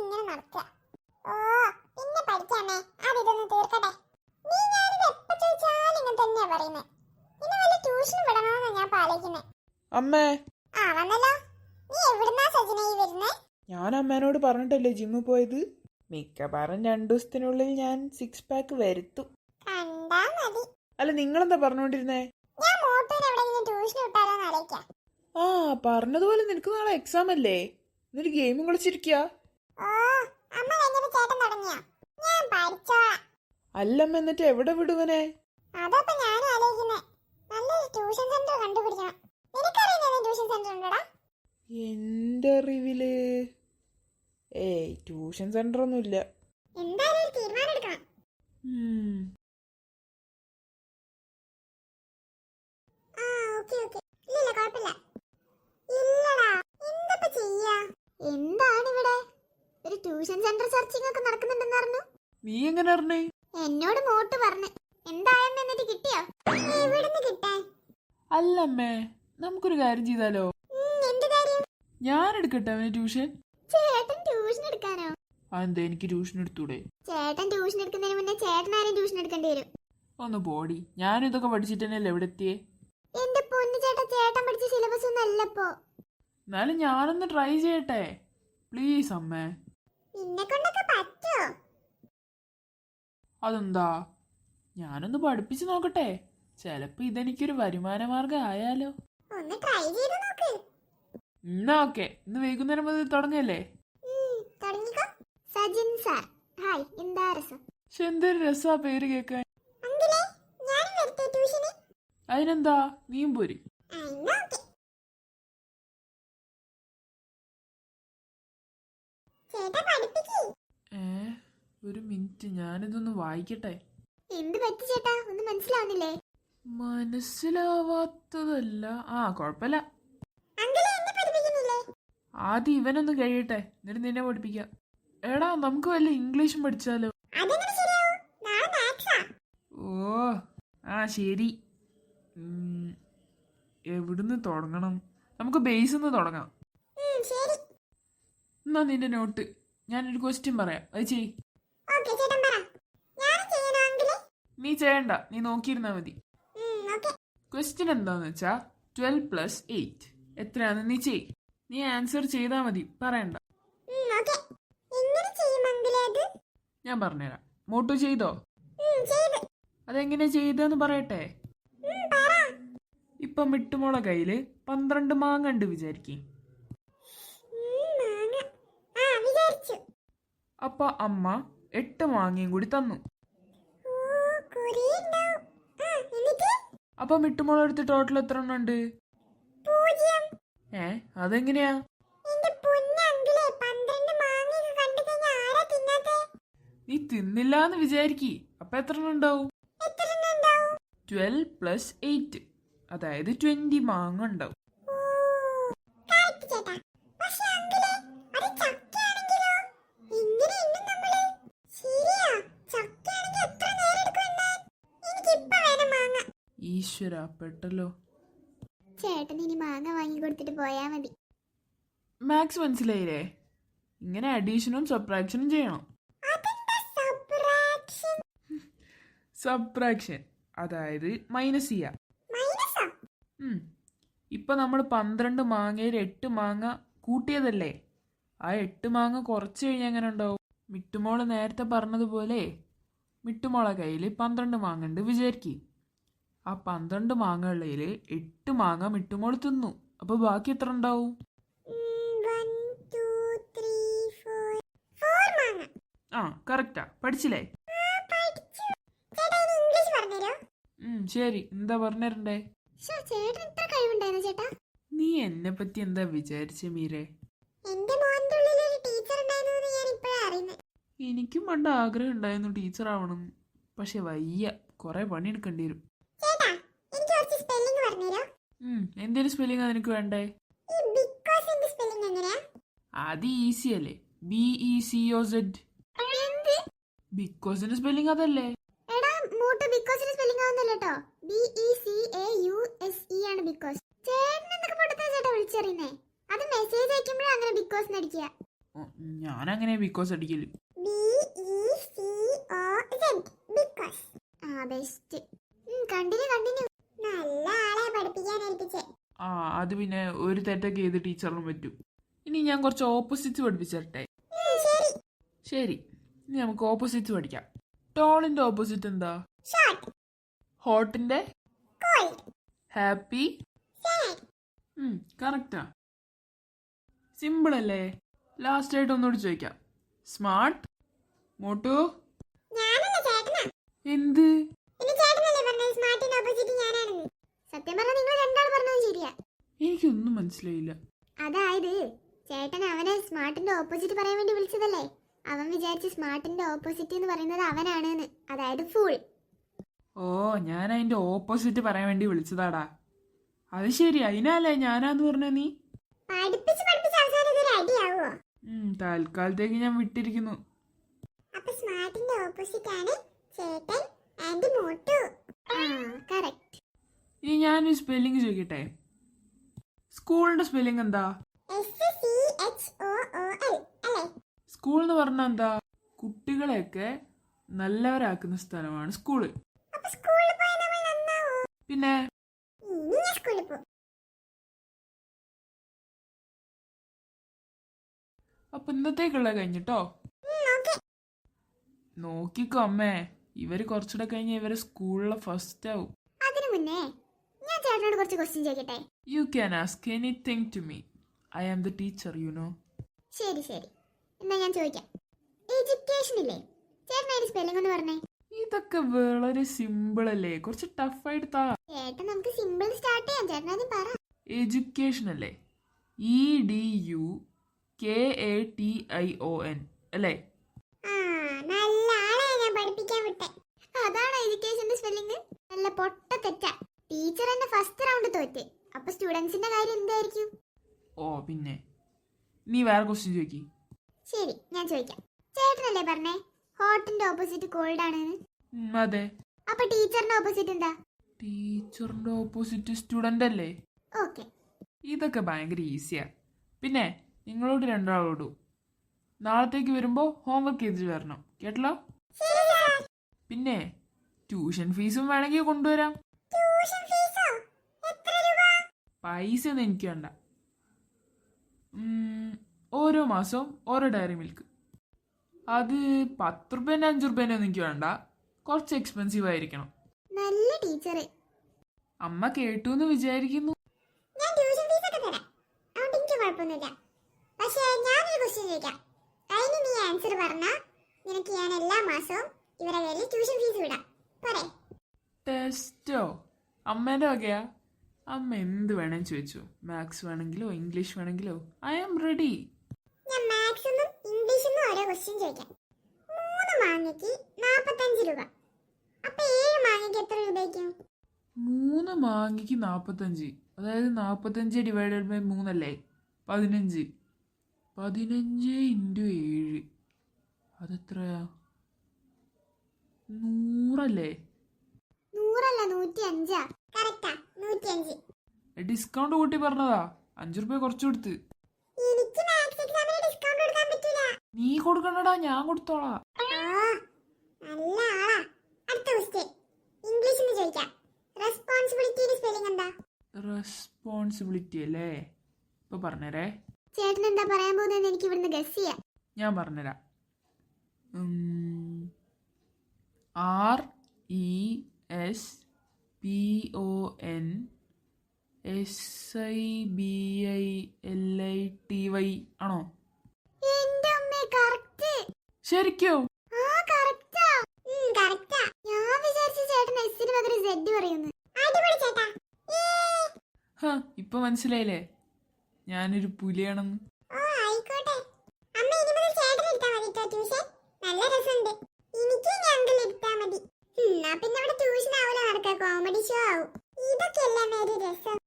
ഇങ്ങനെ നടക്കുക. ഓ പിന്നെ പഠിക്കാമേ, അതിതൊന്ന് തീർക്കട്ടെ. നീ ഞാനിത് എപ്പോ ചോദിച്ചാലും ഇങ്ങനെ തന്നെയാ പറയുന്നത്. ഇനി വല്ല ട്യൂഷന് വിടണമെന്നാ ഞാൻ ആലോചിക്കുന്നത്. അമ്മേ. ആ വന്നല്ലോ. നീ എവിടുന്നാ സജിന ഈ വരുന്നേ? ഞാൻ അമ്മേനോട് പറഞ്ഞിട്ടല്ലേ ജിമ്മിൽ പോയത്. മിക്കവാറും 2 ദിവസത്തിനുള്ളിൽ ഞാൻ 6 പാക്ക് വരുത്തും. കണ്ടാ മതി. അല്ല നിങ്ങളെന്താ പറഞ്ഞോണ്ടിരുന്നേ? ഞാൻ മോട്ടോന് എവിടെയെങ്കിലും ട്യൂഷൻ വിട്ടാലോന്ന് ആലോചിക്കാം. ആ പറഞ്ഞതുപോലെ നിനക്ക് നാളെ എക്സാം അല്ലേ? എന്നിട്ട് ഗെയിമും കളിച്ചിരിക്കുക. ഓ അമ്മ കഴിഞ്ഞപ്പോ ചേട്ടൻ തുടങ്ങിയോ? ഞാൻ പഠിച്ചോളാം. അല്ലമ്മ എന്നിട്ട് എവിടെ വിടുവനെ? അതപ്പോ ഞാനും ആലോചിക്കുന്നേ. നല്ലൊരു ട്യൂഷൻ സെന്റർ കണ്ടുപിടിക്കണം. നിനക്കറിയുന്ന ട്യൂഷൻ സെന്റർ ഉണ്ടോടാ? എന്റെ അറിവില് ട്യൂഷൻ സെന്റർ ഒന്നുമില്ല. എന്തായാലും ഒരു തീരുമാനം എടുക്കണം. ആ ഓക്കേ ഓക്കേ. ഇല്ല കുഴപ്പമില്ല. ഇല്ലടാ എന്താ ചെയ്യാ? എന്താണ് ഇവിടെ ഒരു ട്യൂഷൻ സെന്റർ സെർച്ചിങ് ഒക്കെ നടക്കുന്നുണ്ടെന്ന് പറഞ്ഞു. നീ എങ്ങനെ അറിഞ്ഞേ? എന്നോട് മോട്ട് പറഞ്ഞു. എന്തായെന്ന് എന്നിട്ട് കിട്ടിയോ? എവിടുന്ന് കിട്ടാൻ? അല്ലമ്മേ നമുക്കൊരു കാര്യം ചെയ്താലോ? എന്ത് കാര്യം? ഞാൻ എടുക്കട്ടെ അവന് ട്യൂഷൻ. ചേട്ടൻ ട്യൂഷൻ എടുക്കാനോ? അതെന്താ എനിക്ക് ട്യൂഷൻ എടുത്തൂടെ? ചേട്ടൻ ട്യൂഷൻ എടുക്കുന്നതിന് മുന്നേ ചേട്ടൻ ആരും ട്യൂഷൻ എടുക്കേണ്ടി വരും. ഒന്ന് പോടി, ഞാനും ഇതൊക്കെ പഠിച്ചിട്ട് തന്നെയല്ലേ എവിടെ എത്തിയേ. എന്റെ പൊന്നു ചേട്ടാ, ചേട്ടൻ പഠിച്ച സിലബസ് ഒന്നും അല്ലപ്പോ. എന്നാലും ഞാനൊന്ന് ട്രൈ ചെയ്യട്ടെ പ്ലീസ് അമ്മേ. നിന്നെ കൊണ്ടൊക്കെ പറ്റോ? അതെന്താ, ഞാനൊന്ന് പഠിപ്പിച്ചു നോക്കട്ടെ. ചിലപ്പോ ഇതെനിക്കൊരു വരുമാന മാർഗം ആയാലോ. ഒന്ന് ട്രൈ ചെയ്ത് നോക്ക്. എന്നാ ഓക്കെ, ഇന്ന് വൈകുന്നേരം മുതൽ തുടങ്ങിയല്ലേ? തുടങ്ങിക്കോ. സജിൻ സാർ ഹായ്, എന്താ രസം. പക്ഷെ എന്തൊരു രസാ പേര് കേൾക്കാൻ. അങ്കിളേ ഞാനും വരട്ടെ ട്യൂഷന്? അതിനെന്താ, നീയും പോരി. ഒരു മിനിറ്റ്, ഞാനിതൊന്ന് വായിക്കട്ടെ. എന്ത് പറ്റി ചേട്ടാ, ഒന്നും മനസ്സിലാവുന്നില്ലേ? മനസ്സിലാവാത്തതല്ല. കുഴപ്പമില്ല. ആദ്യം ഇവനൊന്ന് കഴിയട്ടെ, എന്നിട്ട് നിന്നെ പഠിപ്പിക്കാം. എടാ നമുക്ക് വല്ല ഇംഗ്ലീഷും പഠിച്ചാലോ? ഓ ശരി. എവിടുന്ന് തുടങ്ങണം? നമുക്ക് ബേസ് ഒന്ന് തുടങ്ങാം. എന്നാ നിന്റെ നോട്ട്, ഞാനൊരു ക്വസ്റ്റ്യൻ പറയാം, അത് ചെയ്. നീ ചെയ്യണ്ട, നീ നോക്കിയിരുന്നാ മതി. ക്വസ്റ്റ്യൻ എന്താന്ന് വെച്ചാ 12 + 8 എത്രയാന്ന് നീ ചെയ്. നീ ആൻസർ ചെയ്താ മതി, പറയണ്ട. ഞാൻ പറഞ്ഞുതരാം. മോട്ടു ചെയ്തോ? അതെങ്ങനെ ചെയ്തെന്ന് പറയട്ടെ. ഇപ്പൊ മിട്ടുമോളെ കയ്യില് 12 മാങ്ങ ഉണ്ട് വിചാരിക്കും. അപ്പൊ അമ്മ 8 മാങ്ങയും കൂടി തന്നു. അപ്പൊ മിട്ടുമോളെടുത്ത് ടോട്ടൽ എത്ര എണ്ണം ഉണ്ട്? അതെങ്ങനെയാ? നീ തിന്നില്ലാന്ന് വിചാരിക്കി. അപ്പൊ എത്ര എണ്ണം ഉണ്ടാവും? 12 + 8, അതായത് 20 മാങ്ങ ഉണ്ടാവും. ഈശ്വര, പെട്ടല്ലോ. ചേട്ടൻ ഇനി മാങ്ങ വാങ്ങി കൊടുത്തിട്ട് പോയാ മതി. മാത്സ് മനസ്സിലായില്ലേ? ഇങ്ങനെ അഡീഷനും സബ്ട്രാക്ഷനും ചെയ്യണം. സബ്ട്രാക്ഷൻ അതായത് മൈനസ് ചെയ്യാം. ഇപ്പൊ നമ്മൾ 12 മാങ്ങയിൽ 8 മാങ്ങ കൂട്ടിയതല്ലേ? ആ 8 മാങ്ങ കുറച്ച് കഴിഞ്ഞാൽ എങ്ങനെ ഉണ്ടാവും? മിട്ടുമോള് നേരത്തെ പറഞ്ഞതുപോലെ മിട്ടുമോളെ കയ്യിൽ 12 മാങ്ങ ഉണ്ട് വിചാരിക്കും. ആ 12 മാങ്ങകളിൽ 8 മാങ്ങ മിട്ടുമോള് തിന്നു. അപ്പൊ ബാക്കി എത്ര ഉണ്ടാവും? കറക്റ്റാ, പഠിച്ചില്ലേ? ശരി, എന്താ പറഞ്ഞിരണ്ടേ? നീ എന്നെ പറ്റി എന്താ വിചാരിച്ച മീരെ? എനിക്കും പണ്ട് ആഗ്രഹം ഉണ്ടായിരുന്നു ടീച്ചർ ആവണം. പക്ഷെ വയ്യ, കൊറേ പണിയെടുക്കേണ്ടി വരും. എന്തേലും സ്പെല്ലിംഗ് നിനക്ക് വേണ്ടേ? അത് ഈസി അല്ലേ, BECOZ. ബിക്കോസിന്റെ സ്പെല്ലിംഗ് അതല്ലേ? ഓ, ഞാനങ്ങനെ ബിക്കോസ് അടിക്കല്. BECOZ because. ബെസ്റ്റ്. കണ്ടിന്യൂ. നല്ല ആളെ പഠിപ്പിക്കാൻ ഏൽപ്പിച്ചേ. ആ അത് പിന്നെ ഒരു തെറ്റൊക്കെ ചെയ്ത് ടീച്ചറിനും പറ്റും. ഇനി ഞാൻ കുറച്ച് ഓപ്പോസിറ്റ്സ് പഠിപ്പിച്ചേരട്ടെ? ശരി. ശരി, ഇനി നമുക്ക് ഓപ്പോസിറ്റ്സ് പഠിക്കാം. ടോളിന്റെ ഓപ്പോസിറ്റ് എന്താ? ഷോർട്ട്. ഹോട്ടിന്റെ? കോൾഡ്. ഹാപ്പി? സാഡ്. കറക്റ്റാ. സിമ്പിൾ അല്ലേ? ലാസ്റ്റ് ആയിട്ട് ഒന്നുകൂടി ചോദിക്കാം. സ്മാർട്ട്? മോട്ടു? ഞാനല്ല ചേട്ടനാ. എന്ത്? പിന്നെ ചേട്ടനല്ലേ പറഞ്ഞത് സ്മാർട്ടിന്റെ ഓപ്പോസിറ്റ് ഞാനാണെന്ന്? സത്യം പറഞ്ഞാൽ നിങ്ങൾ രണ്ടാൾ പറഞ്ഞത് ശരിയാ. എനിക്കൊന്നും മനസ്സിലായില്ല. അതായത് ചേട്ടൻ അവനെ സ്മാർട്ടിന്റെ ഓപ്പോസിറ്റ് പറയാൻ വേണ്ടി വിളിച്ചതല്ലേ? അവൻ വിചാരിച്ച് സ്മാർട്ടിന്റെ ഓപ്പോസിറ്റ് എന്ന് പറയുന്നത് അവനാണെന്ന്, അതായത് ഫൂൾ. ഓ, ഞാൻ അതിന്റെ ഓപ്പോസിറ്റ് പറയാൻ വേണ്ടി വിളിച്ചതാടാ. അത് ശരി, അതിനല്ലേ ഞാനാന്ന് പറഞ്ഞ നീ? പഠിപ്പിച്ച് അവസാനം ഇതൊരു അടിയാവോ? തൽക്കാലത്തേക്ക് ഞാൻ വിട്ടിരിക്കുന്നു. അപ്പൊ സ്മാർട്ടിന്റെ ഓപ്പോസിറ്റ് ആണ് ചേട്ടൻ ആൻഡ് മോട്ടു. കറക്റ്റ്. ഇനി ഞാനൊരു സ്പെല്ലിംഗ് ചോദിക്കട്ടെ? സ്കൂളിന്റെ സ്പെല്ലിംഗ് എന്താ? SCHOOL അല്ലേ? സ്കൂൾ എന്ന് പറഞ്ഞാൽ എന്താ? കുട്ടികളെയൊക്കെ നല്ലവരാക്കുന്ന സ്ഥലമാണ് സ്കൂള്. അപ്പൊ സ്കൂളിൽ പോയാൽ നമ്മൾ നന്നാവോ? പിന്നെ ഇനി ഞാൻ സ്കൂളിൽ പോകും. അപ്പൊ ഇന്നത്തേക്കുള്ള കഴിഞ്ഞിട്ടോ? ഓക്കേ. നോക്കിക്കോ അമ്മേ, ഇവര് കുറച്ചുകൂടെ കഴിഞ്ഞ് ഇവര് സ്കൂളിലെ ഫസ്റ്റ് ആവും. അതിനു മുന്നേ ഞാൻ ചേട്ടനോട് കുറച്ച് ക്വസ്റ്റ്യൻ ചോദിക്കട്ടെ? You can ask anything to me. I am the teacher, you know. ശരി. എന്നാ ഞാൻ ചോദിക്കാം. എഡ്യൂക്കേഷൻ ഇല്ലേ, ചേട്ടൻ അതിന്റെ സ്പെല്ലിംഗ് ഒന്ന് പറഞ്ഞേ. ഇതൊക്കെ വളരെ സിമ്പിൾ അല്ലേ? കുറച്ച് ടഫായിട്ട് താ. ചേട്ടൻ നമുക്ക് സിമ്പിൾ സ്റ്റാർട്ട് ചെയ്യാം. ചേട്ടൻ ആദ്യം പറ. എഡ്യൂക്കേഷൻ അല്ലേ? EDUKATION അല്ലേ? നല്ല ആളെ ഞാൻ പഠിപ്പിക്കാൻ വിട്ടെ. അതാണ് എഡ്യൂക്കേഷന്റെ സ്പെല്ലിംഗ്. നല്ല പൊട്ട തെറ്റാ. ടീച്ചർ എന്നെ ഫസ്റ്റ് റൗണ്ട് തോറ്റ്. അപ്പൊ സ്റ്റുഡൻസിന്റെ കാര്യം എന്തായിരിക്കും? ഓ പിന്നെ നീ വേറെ ക്വസ്റ്റ്യൻ ചോദിക്കി. ശരി, ഞാൻ ചോദിക്കാം. ചേട്ടനല്ലേ പറഞ്ഞേ ഹോട്ടിന്റെ ഓപ്പോസിറ്റ് കോൾഡ് ആണെന്ന്? അതെ. അപ്പൊ ടീച്ചറിന്റെ ഓപ്പോസിറ്റ് എന്താ? ടീച്ചറിന്റെ ഓപ്പോസിറ്റ് സ്റ്റുഡന്റ് അല്ലേ? ഓക്കെ. ഇതൊക്കെ ഭയങ്കര ഈസിയാ. പിന്നെ നിങ്ങളോട് രണ്ടാളോടും നാളത്തേക്ക് വരുമ്പോ ഹോംവർക്ക് ചെയ്ത് വരണം, കേട്ടല്ലോ? പിന്നെ ട്യൂഷൻ ഫീസും വേണമെങ്കിൽ കൊണ്ടുവരാം. പൈസ ഒന്നും എനിക്ക് വേണ്ട. ഓരോ മാസവും ഓരോ ഡയറി മിൽക്ക്. അത് 10 രൂപേൻ്റെ 5 രൂപേൻ്റെ ഒന്നും എനിക്ക് വേണ്ട. കുറച്ച് എക്സ്പെൻസീവ് ആയിരിക്കണം. നല്ല ടീച്ചർ. അമ്മ കേട്ടു എന്ന് വിചാരിക്കുന്നു. ഞാൻ ട്യൂഷൻ ഫീസ് ഒക്കെ തരാം, അതുകൊണ്ട് എനിക്ക് കുഴപ്പമൊന്നുമില്ല. പക്ഷേ ഞാനൊരു ക്വസ്റ്റ്യൻ ചോദിക്കാം. അതിന് നീ ആൻസർ പറഞ്ഞാൽ നിനക്ക് ഞാൻ എല്ലാ മാസവും ഇവരെ കയ്യിൽ ട്യൂഷൻ ഫീസ് വിടാം. പോരെ? ടെസ്റ്റോ? അമ്മേൻ്റെ വകയാ? അമ്മ എന്ത് വേണമെന്ന് ചോദിച്ചു. മാത്സ് വേണമെങ്കിലോ ഇംഗ്ലീഷ് വേണമെങ്കിലോ ഐ ആം റെഡി. ഞാൻ മാത്സിനും ഇംഗ്ലീഷിനും ഓരോ ക്വസ്റ്റ്യൻ ചോദിക്കാം. 3 മാങ്ങയ്ക്ക് 45 രൂപ. അപ്പൊ 7 മാങ്ങയ്ക്ക് എത്ര രൂപയ്ക്കും? 3 മാങ്ങയ്ക്ക് 45, അതായത് 45 ഡിവൈഡഡ് ബൈ 3 അല്ലേ? 15. 15 ഇൻറ്റു 7 അതെത്രയാ? 100 അല്ലേ? 100 അല്ല, 105. കറക്റ്റാ, 105. ഡിസ്കൗണ്ട് കൂട്ടി പറഞ്ഞതാ. 5 രൂപ കുറച്ചു കൊടുത്ത്. എനിക്ക് മാത്സ് എക്സാമിന് ഡിസ്കൗണ്ട് കൊടുക്കാൻ പറ്റില്ല. നീ കൊടുക്കണ്ടടാ, ഞാൻ കൊടുത്തോളാം. നല്ല ആളാ. അടുത്ത ക്വസ്റ്റ്യൻ ഇംഗ്ലീഷിന് ചോദിക്കാം. റെസ്പോൺസിബിലിറ്റിയുടെ സ്പെല്ലിംഗ് എന്താ? റെസ്പോൺസിബിലിറ്റി അല്ലേ? ഇപ്പൊ പറഞ്ഞേരേ. ചേട്ടൻ എന്താ പറയാൻ പോകുന്നതെന്ന് എനിക്ക് ഇവിടുന്ന് ഗസ് ചെയ്യാം. ഞാൻ പറഞ്ഞുതരാം. RESPONSIBILITY ആണോ? എന്റെ അമ്മേ, കറക്റ്റ്. ശരിക്കോ? കറക്റ്റാ. ഞാൻ വിചാരിച്ചു ചേട്ടൻ എസിന് പകരം Z പറയുന്നു. അടിപൊളി ചേട്ടാ. ഇപ്പൊ മനസ്സിലായില്ലേ ഞാനൊരു പുലിയാണെന്ന്? ആയിക്കോട്ടെ. അമ്മ ഇനി മുതൽ ചേട്ടൻ എടുത്താ മതി ട്യൂഷൻ. നല്ല രസമുണ്ട്. എനിക്ക് ഞങ്ങൾ എടുത്താ മതി. എന്നാ പിന്നെ അവിടെ ട്യൂഷൻ ആവൂല നടക്കുക, കോമഡി ഷോ ആവും. ഇതൊക്കെയല്ലേ ഒരു രസം.